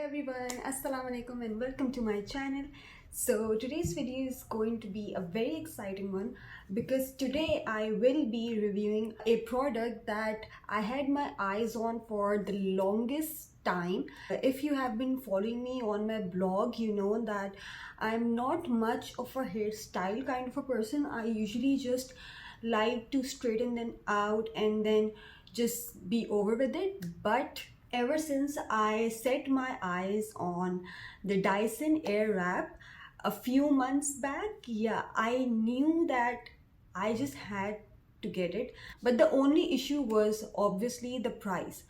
everyone, assalamu alaikum and welcome to my channel. So today's video is going to be a very exciting one because today I will be reviewing a product that I had my eyes on for the longest time. If you have been following me on my blog, you know that I'm not much of a hairstyle kind of a person. I usually just like to straighten them out and then just be over with it. But ever since I set my eyes on the Dyson Air Wrap a few months back, yeah, I knew that I just had to get it. But the only issue was obviously the price.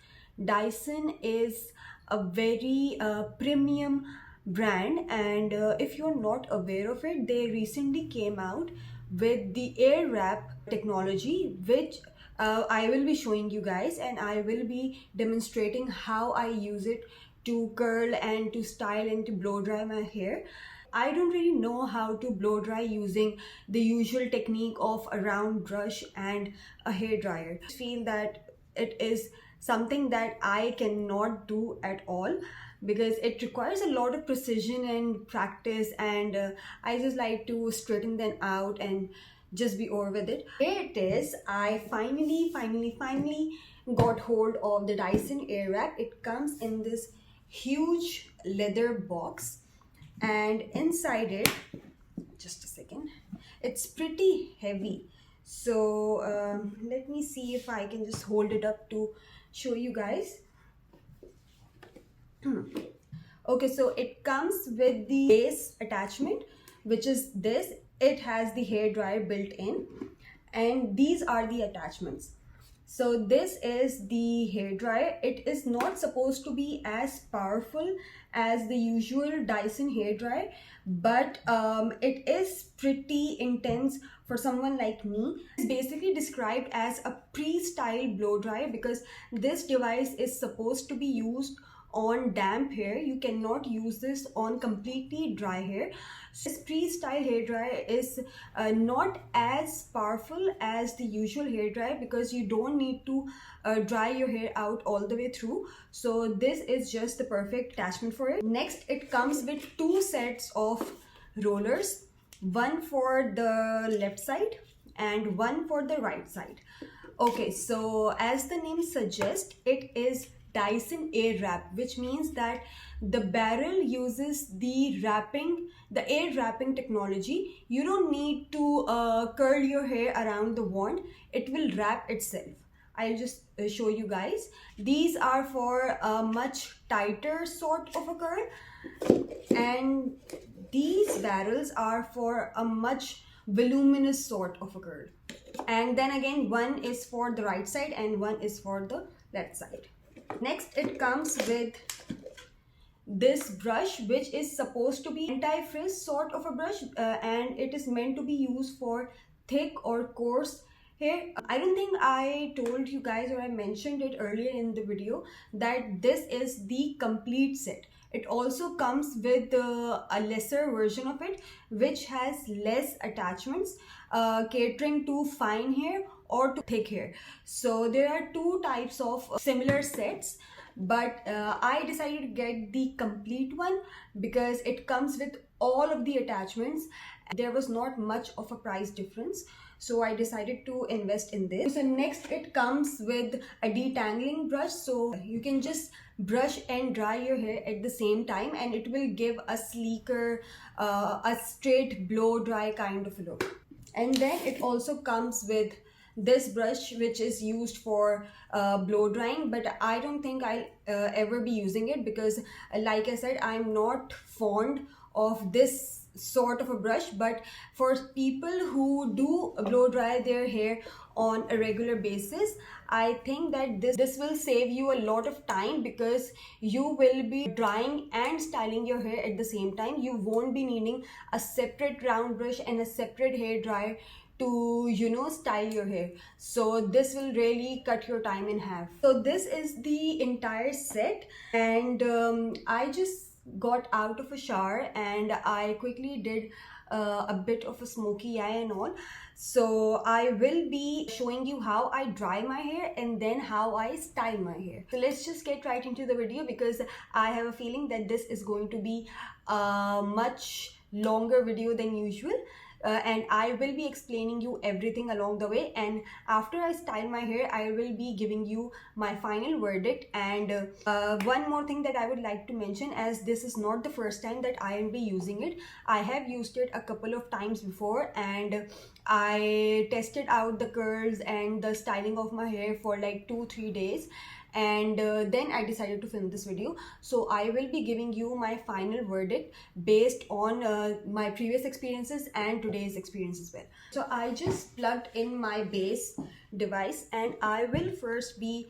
Dyson is a very premium brand, and if you're not aware of it, they recently came out with the Air Wrap technology, which I will be showing you guys, and I will be demonstrating how I use it to curl and to style and to blow dry my hair. I don't really know how to blow dry using the usual technique of a round brush and a hair dryer. I feel that it is something that I cannot do at all because it requires a lot of precision and practice, and I just like to straighten them out and just be over with it. Here it is. I finally got hold of the Dyson Air Wrap. It comes in this huge leather box, and inside it, just a second, it's pretty heavy. So let me see if I can just hold it up to show you guys. Okay, so it comes with the base attachment, which is this. It has the hair dryer built in, and these are the attachments. So this is the hair dryer. It is not supposed to be as powerful as the usual Dyson hair dryer, but it is pretty intense for someone like me. It's basically described as a pre-style blow dryer because this device is supposed to be used on damp hair. You cannot use this on completely dry hair. This pre-style hair dryer is not as powerful as the usual hair dryer because you don't need to dry your hair out all the way through. So this is just the perfect attachment for it. Next, it comes with two sets of rollers, one for the left side and one for the right side. Okay, so as the name suggests, it is Dyson Air Wrap, which means that the barrel uses the air wrapping technology. You don't need to curl your hair around the wand. It will wrap itself. I'll just show you guys. These are for a much tighter sort of a curl, and these barrels are for a much voluminous sort of a curl. And then again, one is for the right side and one is for the left side. Next, it comes with this brush, which is supposed to be anti-frizz sort of a brush, and it is meant to be used for thick or coarse hair. I don't think I told you guys or I mentioned it earlier in the video that this is the complete set. It also comes with a lesser version of it, which has less attachments, catering to fine hair or to thick hair. So there are two types of similar sets, but I decided to get the complete one because it comes with all of the attachments. There was not much of a price difference, so I decided to invest in this. So next, it comes with a detangling brush, so you can just brush and dry your hair at the same time, and it will give a sleeker, a straight blow dry kind of look. And then it also comes with this brush, which is used for blow drying, but I don't think I'll ever be using it because, like I said, I'm not fond of this sort of a brush. But for people who do blow dry their hair on a regular basis, I think that this will save you a lot of time because you will be drying and styling your hair at the same time. You won't be needing a separate round brush and a separate hair dryer to style your hair. So this will really cut your time in half. So this is the entire set, and I just got out of a shower and I quickly did a bit of a smoky eye and all. So I will be showing you how I dry my hair and then how I style my hair. So let's just get right into the video, because I have a feeling that this is going to be a much longer video than usual. And I will be explaining you everything along the way, and after I style my hair I will be giving you my final verdict. And one more thing that I would like to mention, as this is not the first time that I will be using it. I have used it a couple of times before, and I tested out the curls and the styling of my hair for like 2-3 days, and then I decided to film this video. So I will be giving you my final verdict based on my previous experiences and today's experience as well. So I just plugged in my base device and I will first be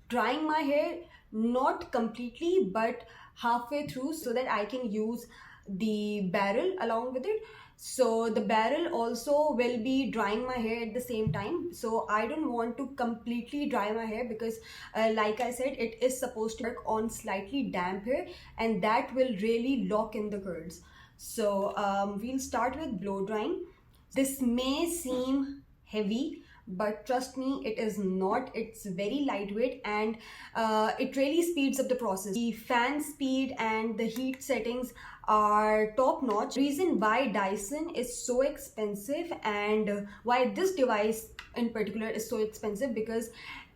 drying my hair, not completely but halfway through, so that I can use the barrel along with it. So the barrel also will be drying my hair at the same time, so I don't want to completely dry my hair, because like I said, it is supposed to work on slightly damp hair and that will really lock in the curls. So we'll start with blow drying. This may seem heavy, but trust me, it is not. It's very lightweight, and it really speeds up the process. The fan speed and the heat settings are top notch. Reason why Dyson is so expensive and why this device in particular is so expensive, because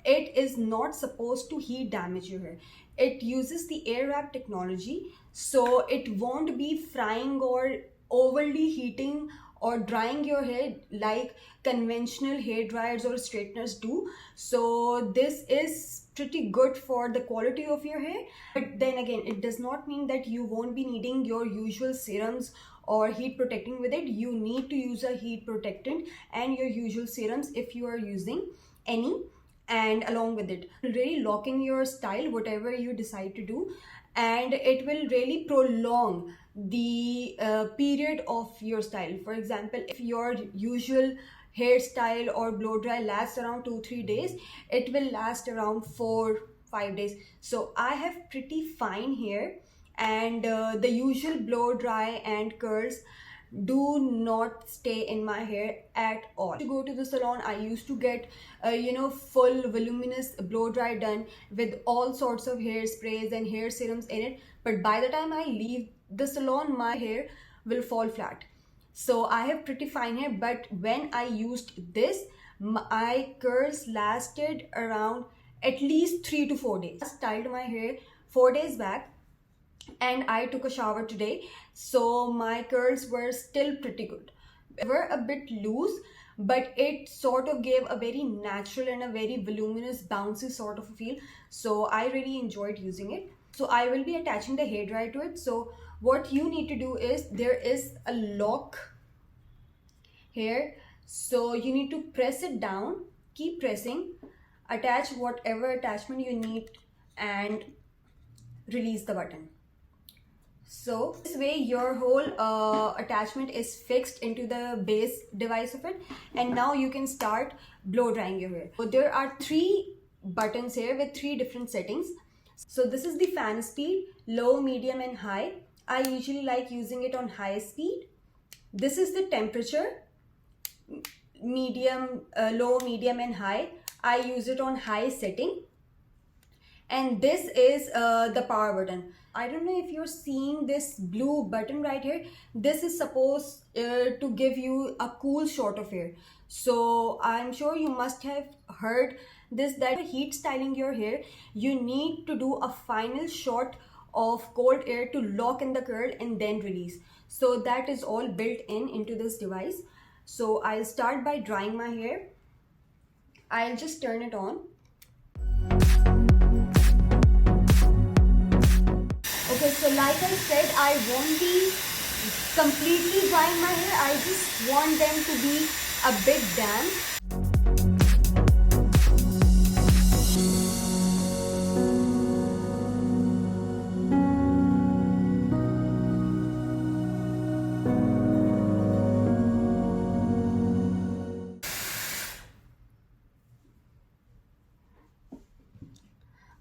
it is not supposed to heat damage your hair. It uses the air wrap technology, so it won't be frying or overly heating or drying your hair like conventional hair dryers or straighteners do. So this is pretty good for the quality of your hair. But then again, it does not mean that you won't be needing your usual serums or heat protecting with it. You need to use a heat protectant and your usual serums if you are using any, and along with it really lock in your style whatever you decide to do, and it will really prolong the period of your style. For example, if your usual hairstyle or blow dry lasts around 2-3 days, it will last around 4-5 days. So I have pretty fine hair, and the usual blow dry and curls do not stay in my hair at all. To go to the salon, I used to get full voluminous blow dry done with all sorts of hairsprays and hair serums in it, but by the time I leave the salon my hair will fall flat. So I have pretty fine hair, but when I used this, my curls lasted around at least 3 to 4 days. I styled my hair 4 days back and I took a shower today, so my curls were still pretty good. They were a bit loose, but it sort of gave a very natural and a very voluminous bouncy sort of a feel, so I really enjoyed using it. So I will be attaching the hairdryer to it. So what you need to do is, there is a lock here, so you need to press it down, keep pressing, attach whatever attachment you need and release the button. So this way your whole attachment is fixed into the base device of it, and now you can start blow drying your hair. So there are 3 buttons here with 3 different settings. So this is the fan speed, low, medium and high. I usually like using it on high speed. This is the temperature, medium, low, medium and high. I use it on high setting. And this is the power button. I don't know if you're seeing this blue button right here. This is supposed to give you a cool shot of hair. So I'm sure you must have heard this, that heat styling your hair, you need to do a final shot of cold air to lock in the curl and then release. So that is all built into this device. So I'll start by drying my hair. I'll just turn it on. Okay, so like I said, I won't be completely drying my hair. I just want them to be a bit damp.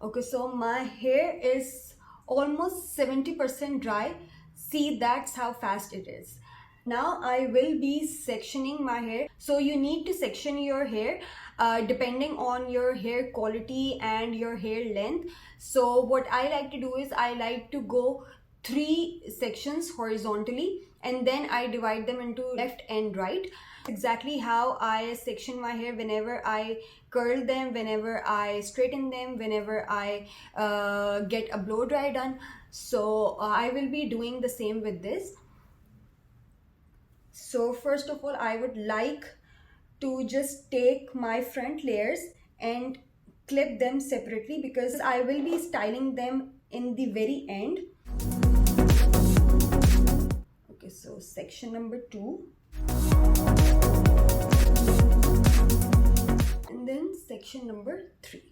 Okay, so my hair is almost 70% dry. See, that's how fast it is. Now I will be sectioning my hair. So you need to section your hair depending on your hair quality and your hair length. So what I like to do is I like to go 3 sections horizontally, and then I divide them into left and right. Exactly how I section my hair whenever I curl them, whenever I straighten them, whenever I get a blow dry done. So I will be doing the same with this. So first of all, I would like to just take my front layers and clip them separately because I will be styling them in the very end. Okay, so section number 2. And then section number 3.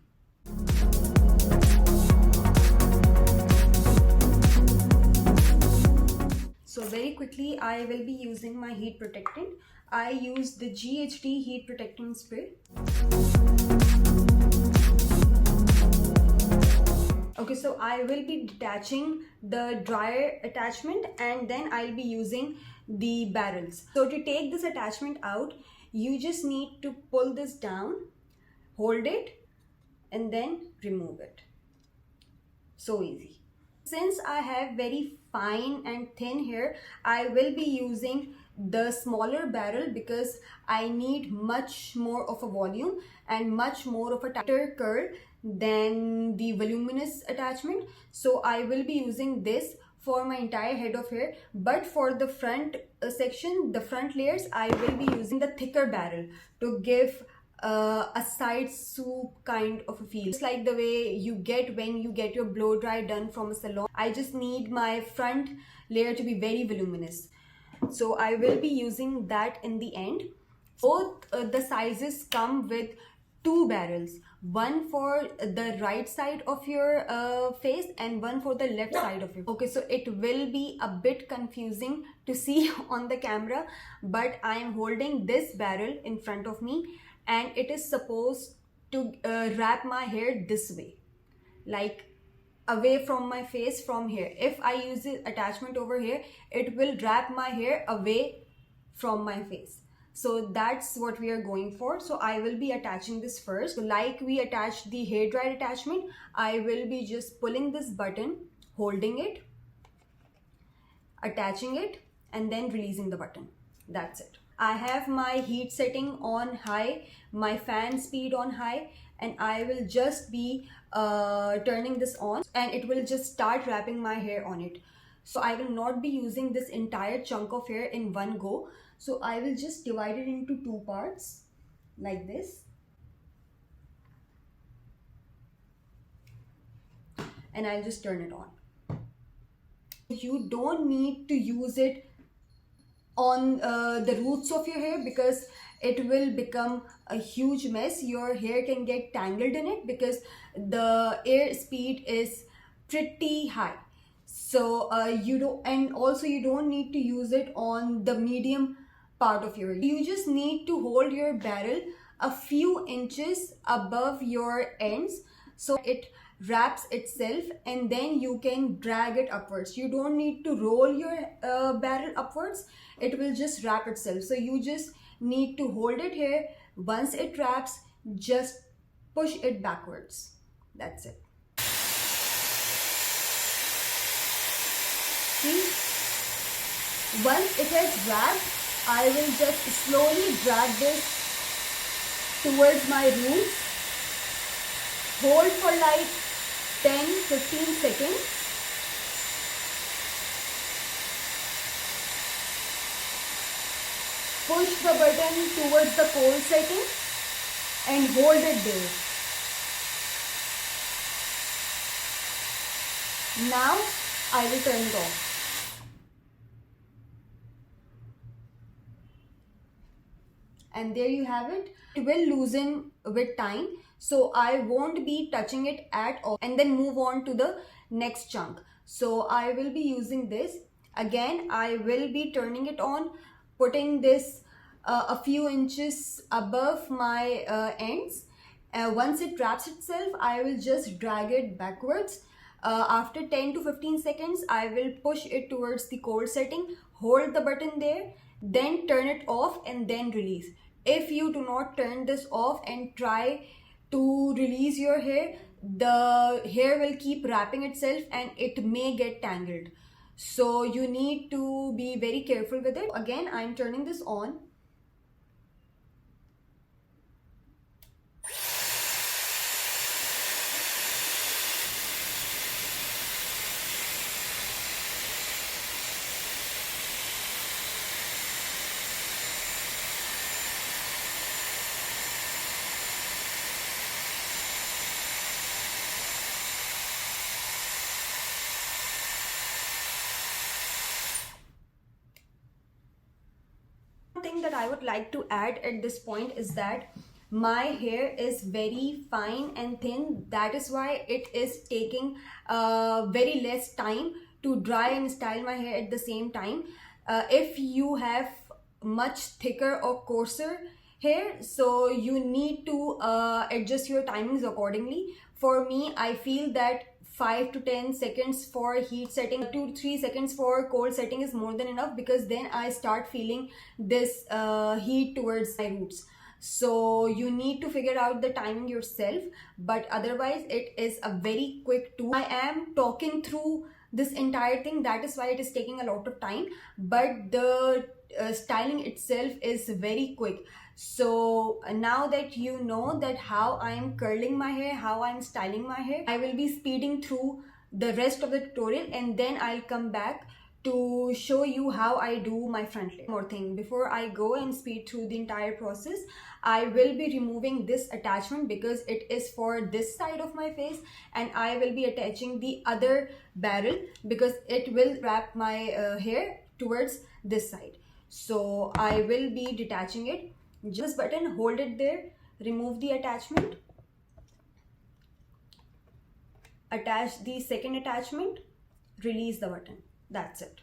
So very quickly, I will be using my heat protectant. I use the GHD heat protectant spray. Okay, so I will be detaching the dryer attachment and then I'll be using the barrels. So to take this attachment out, you just need to pull this down, hold it, and then remove it. So easy. Since I have very fine and thin hair, I will be using the smaller barrel because I need much more of a volume and much more of a tighter curl than the voluminous attachment. So I will be using this for my entire head of hair, but for the front section, the front layers, I will be using the thicker barrel to give a side swoop kind of a feel. Just like the way you get when you get your blow dry done from a salon. I just need my front layer to be very voluminous. So I will be using that in the end. Both the sizes come with 2 barrels. One for the right side of your face and one for the left side of your face. Okay, so it will be a bit confusing to see on the camera, but I am holding this barrel in front of me and it is supposed to wrap my hair this way, like away from my face from here. If I use the attachment over here, it will wrap my hair away from my face. So that's what we are going for. So I will be attaching this first. So like we attached the hair dryer attachment, I will be just pulling this button, holding it, attaching it, and then releasing the button. That's it. I have my heat setting on high, my fan speed on high, and I will just be turning this on and it will just start wrapping my hair on it. So I will not be using this entire chunk of hair in one go. So I will just divide it into 2 parts like this. And I'll just turn it on. You don't need to use it on the roots of your hair because it will become a huge mess. Your hair can get tangled in it because the air speed is pretty high. So you don't need to use it on the medium part of your hair. You just need to hold your barrel a few inches above your ends so it wraps itself, and then you can drag it upwards. You don't need to roll your barrel upwards. It will just wrap itself. So you just need to hold it here. Once it wraps, just push it backwards. That's it. See? Once it has wrapped, I will just slowly drag this towards my roots. Hold for like 10-15 seconds. Push the button towards the cold setting and hold it there. Now I will turn it off. And there you have it. It will loosen with time, so I won't be touching it at all, and then move on to the next chunk. So I will be using this again. I will be turning it on, putting this a few inches above my ends. Once it wraps itself, I will just drag it backwards After 10 to 15 seconds, I will push it towards the cold setting, hold the button there, then turn it off and then release. If you do not turn this off and try to release your hair, the hair will keep wrapping itself and it may get tangled. So you need to be very careful with it. Again, I'm turning this on. Thing that I would like to add at this point is that my hair is very fine and thin. That is why it is taking very less time to dry and style my hair at the same time. If you have much thicker or coarser hair, so you need to adjust your timings accordingly. For me, I feel that 5 to 10 seconds for heat setting, 2 to 3 seconds for cold setting is more than enough, because then I start feeling this heat towards my roots. So you need to figure out the timing yourself, but otherwise it is a very quick tool. I am talking through this entire thing, that is why it is taking a lot of time, but the styling itself is very quick. So now that you know that how I am curling my hair, how I am styling my hair, I will be speeding through the rest of the tutorial and then I'll come back to show you how I do my front layer. One more thing, before I go and speed through the entire process, I will be removing this attachment because it is for this side of my face, and I will be attaching the other barrel because it will wrap my hair towards this side. So I will be detaching it. Just button, hold it there, remove the attachment, attach the second attachment, release the button. That's it.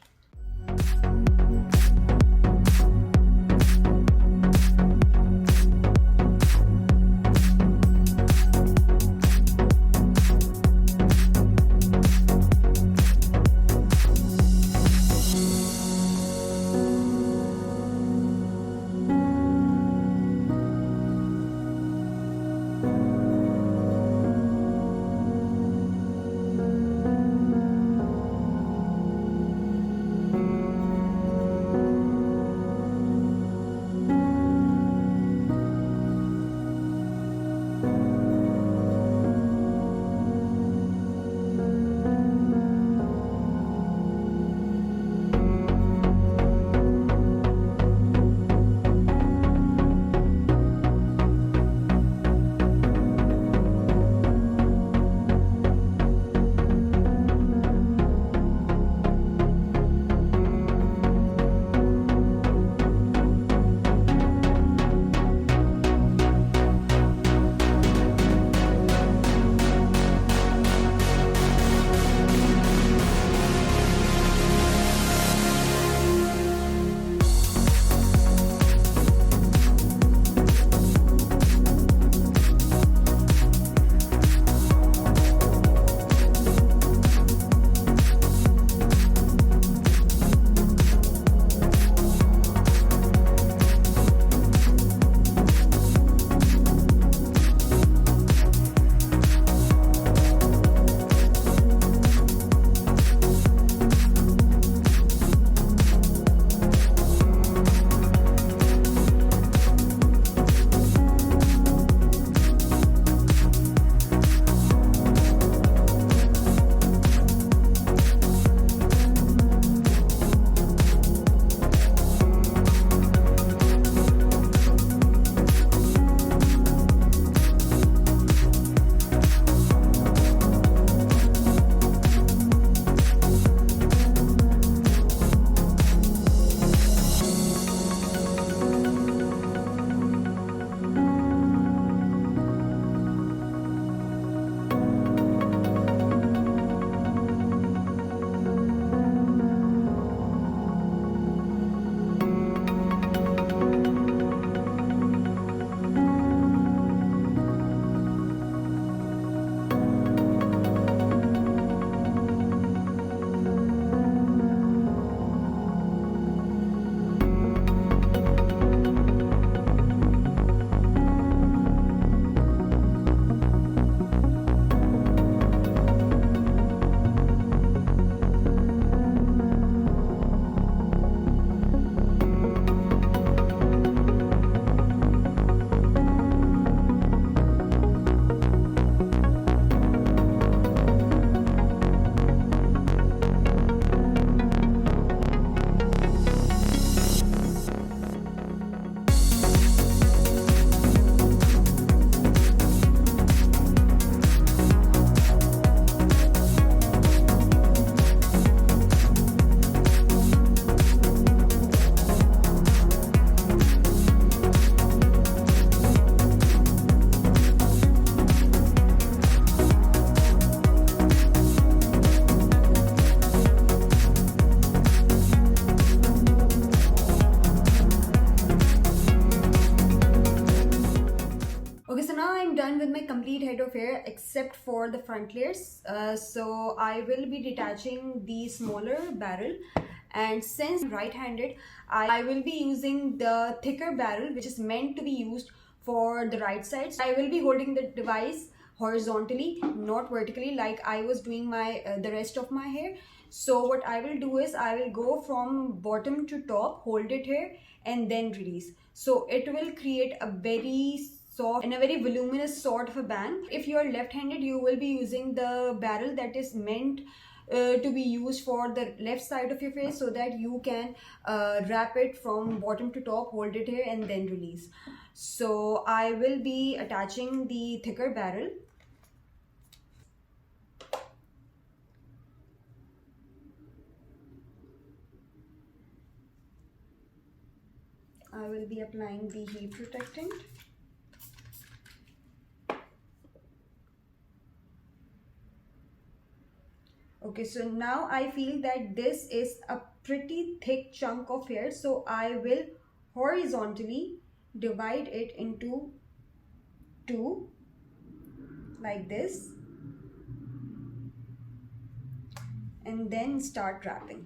with my complete head of hair except for the front layers. So I will be detaching the smaller barrel, and since I'm right-handed, I will be using the thicker barrel, which is meant to be used for the right side. So I will be holding the device horizontally, not vertically like I was doing my the rest of my hair. So what I will do is I will go from bottom to top, hold it here, and then release. So it will create a very soft and a very voluminous sort of a bang. If you are left-handed, you will be using the barrel that is meant to be used for the left side of your face, so that you can wrap it from bottom to top, hold it here, and then release. So I will be attaching the thicker barrel. I will be applying the heat protectant. Okay, so now I feel that this is a pretty thick chunk of hair, so I will horizontally divide it into two like this, and then start wrapping.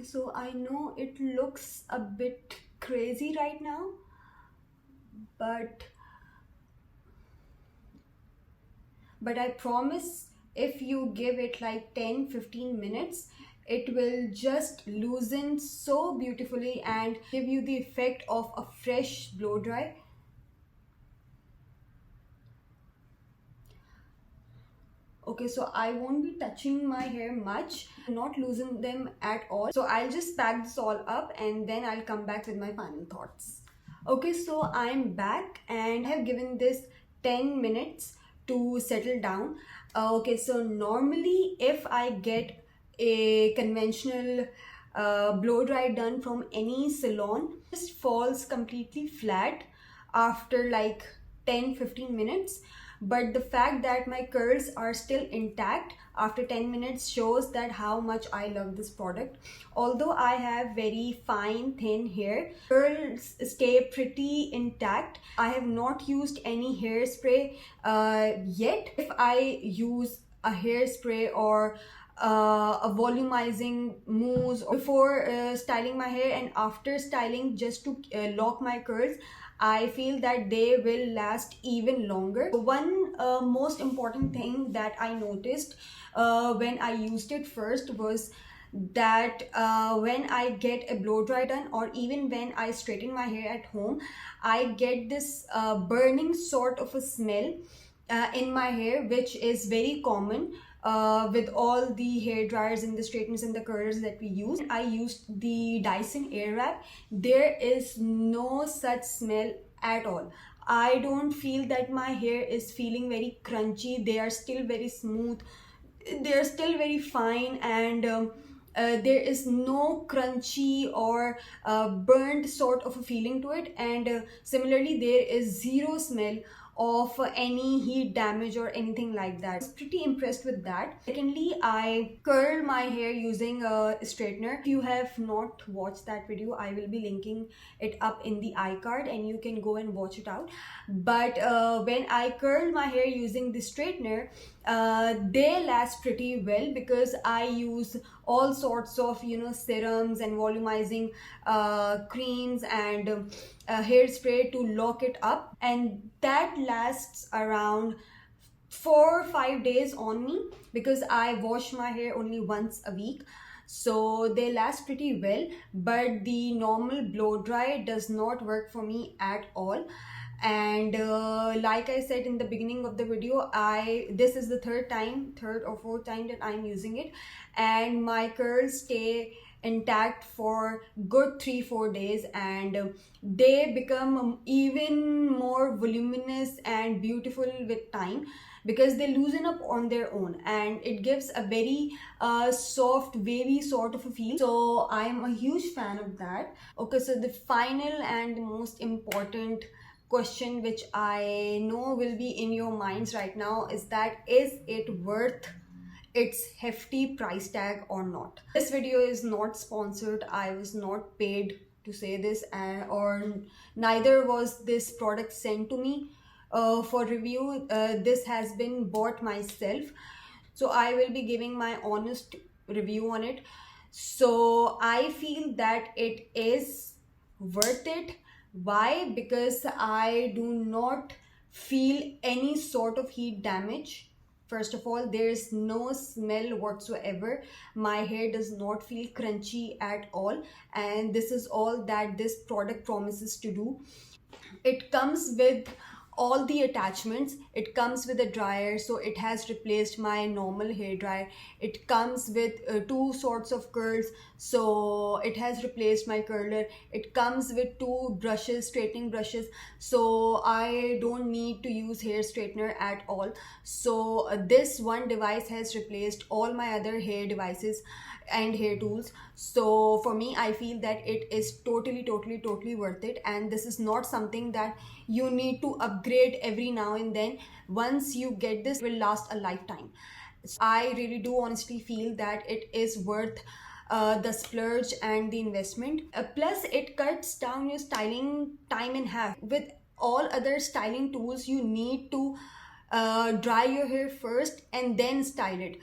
So I know it looks a bit crazy right now, but I promise if you give it like 10-15 minutes, it will just loosen so beautifully and give you the effect of a fresh blow dry. Okay, so I won't be touching my hair much, not loosen them at all. So I'll just pack this all up and then I'll come back with my final thoughts. Okay, so I'm back and I have given this 10 minutes to settle down. Okay, so normally if I get a conventional blow dry done from any salon, it just falls completely flat after like 10-15 minutes. But the fact that my curls are still intact after 10 minutes shows that how much I love this product. Although I have very fine thin hair, curls stay pretty intact. I have not used any hairspray yet. If I use a hairspray or a volumizing mousse before styling my hair and after styling just to lock my curls, I feel that they will last even longer. One most important thing that I noticed when I used it first was that when I get a blow dry done or even when I straighten my hair at home, I get this burning sort of a smell in my hair, which is very common with all the hair dryers and the straighteners and the curlers that we use. I used the Dyson Air Wrap. There is no such smell at all. I don't feel that my hair is feeling very crunchy. They are still very smooth. They are still very fine, and there is no crunchy or burnt sort of a feeling to it. And similarly, there is zero smell of any heat damage or anything like that. I was pretty impressed with that. Secondly, I curl my hair using a straightener. If you have not watched that video, I will be linking it up in the iCard and you can go and watch it out. But when I curl my hair using the straightener, they last pretty well because I use all sorts of serums and volumizing creams and hairspray to lock it up, and that lasts around 4 or 5 days on me because I wash my hair only once a week. So they last pretty well, but the normal blow dry does not work for me at all. And like I said in the beginning of the video, this is the third or fourth time that I'm using it, and my curls stay intact for good 3-4 days, and they become even more voluminous and beautiful with time because they loosen up on their own, and it gives a very soft wavy sort of a feel. So I'm a huge fan of that. Okay, so the final and the most important question which I know will be in your minds right now is that, is it worth its hefty price tag or not? This video is not sponsored. I was not paid to say this, or neither was this product sent to me for review. This has been bought myself, so I will be giving my honest review on it. So I feel that it is worth it. Why? Because I do not feel any sort of heat damage. First of all, there's no smell whatsoever. My hair does not feel crunchy at all, and this is all that this product promises to do. It comes with all the attachments. It comes with a dryer, so it has replaced my normal hair dryer. It comes with two sorts of curls, so it has replaced my curler. It comes with two brushes, straightening brushes, so I don't need to use hair straightener at all. So this one device has replaced all my other hair devices and hair tools. So for me, I feel that it is totally worth it, and this is not something that you need to upgrade every now and then. Once you get this, it will last a lifetime. So I really do honestly feel that it is worth the splurge and the investment. Plus it cuts down your styling time in half. With all other styling tools, you need to dry your hair first and then style it.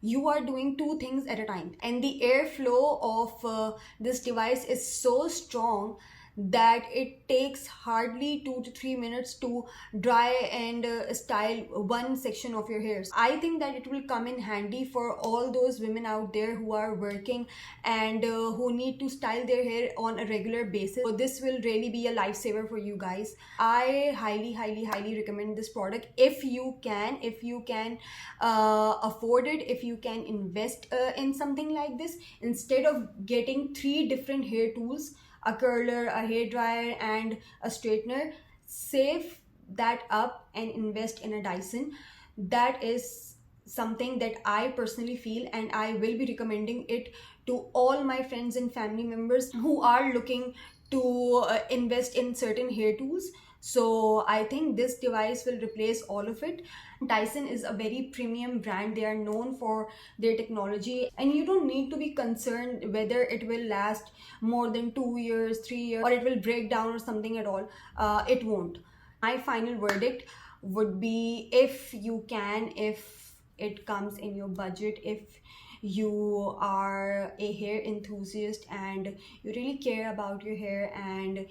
You are doing two things at a time, and the airflow of this device is so strong that it takes hardly 2 to 3 minutes to dry and style one section of your hair. I think that it will come in handy for all those women out there who are working and who need to style their hair on a regular basis. So this will really be a lifesaver for you guys. I highly recommend this product if you can afford it, if you can invest in something like this instead of getting 3 different hair tools, a curler, a hair dryer, and a straightener. Save that up and invest in a Dyson. That is something that I personally feel, and I will be recommending it to all my friends and family members who are looking to invest in certain hair tools. So I think this device will replace all of it. Dyson is a very premium brand. They are known for their technology, and you don't need to be concerned whether it will last more than 2 years, 3 years, or it will break down or something at all. It won't. My final verdict would be, if it comes in your budget, if you are a hair enthusiast and you really care about your hair, and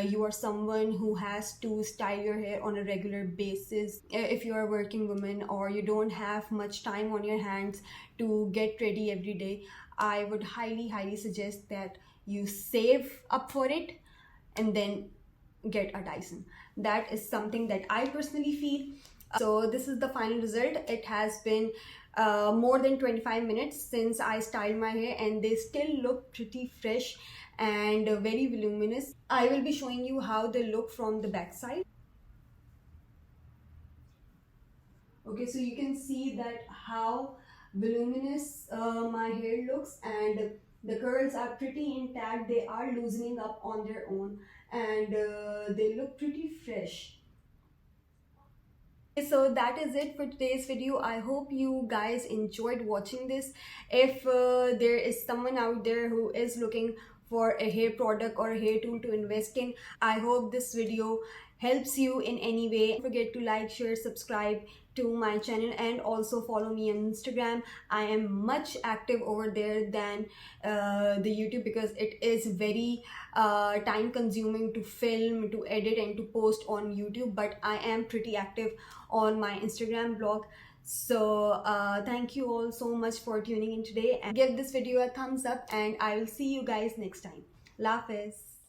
you are someone who has to style your hair on a regular basis, if you are a working woman or you don't have much time on your hands to get ready every day, I would highly suggest that you save up for it and then get a Dyson. That is something that I personally feel. So this is the final result. It has been more than 25 minutes since I styled my hair, and they still look pretty fresh and very voluminous. I will be showing you how they look from the back side. Okay, so you can see that how voluminous my hair looks, and the curls are pretty intact. They are loosening up on their own, and they look pretty fresh. So that is it for today's video. I hope you guys enjoyed watching this. If there is someone out there who is looking for a hair product or a hair tool to invest in, I hope this video helps you in any way, don't forget to like, share, subscribe to my channel, and also follow me on Instagram. I am much active over there than the YouTube, because it is very time consuming to film, to edit, and to post on YouTube, but I am pretty active on my Instagram blog. So thank you all so much for tuning in today, and give this video a thumbs up, and I will see you guys next time. Allah Hafiz.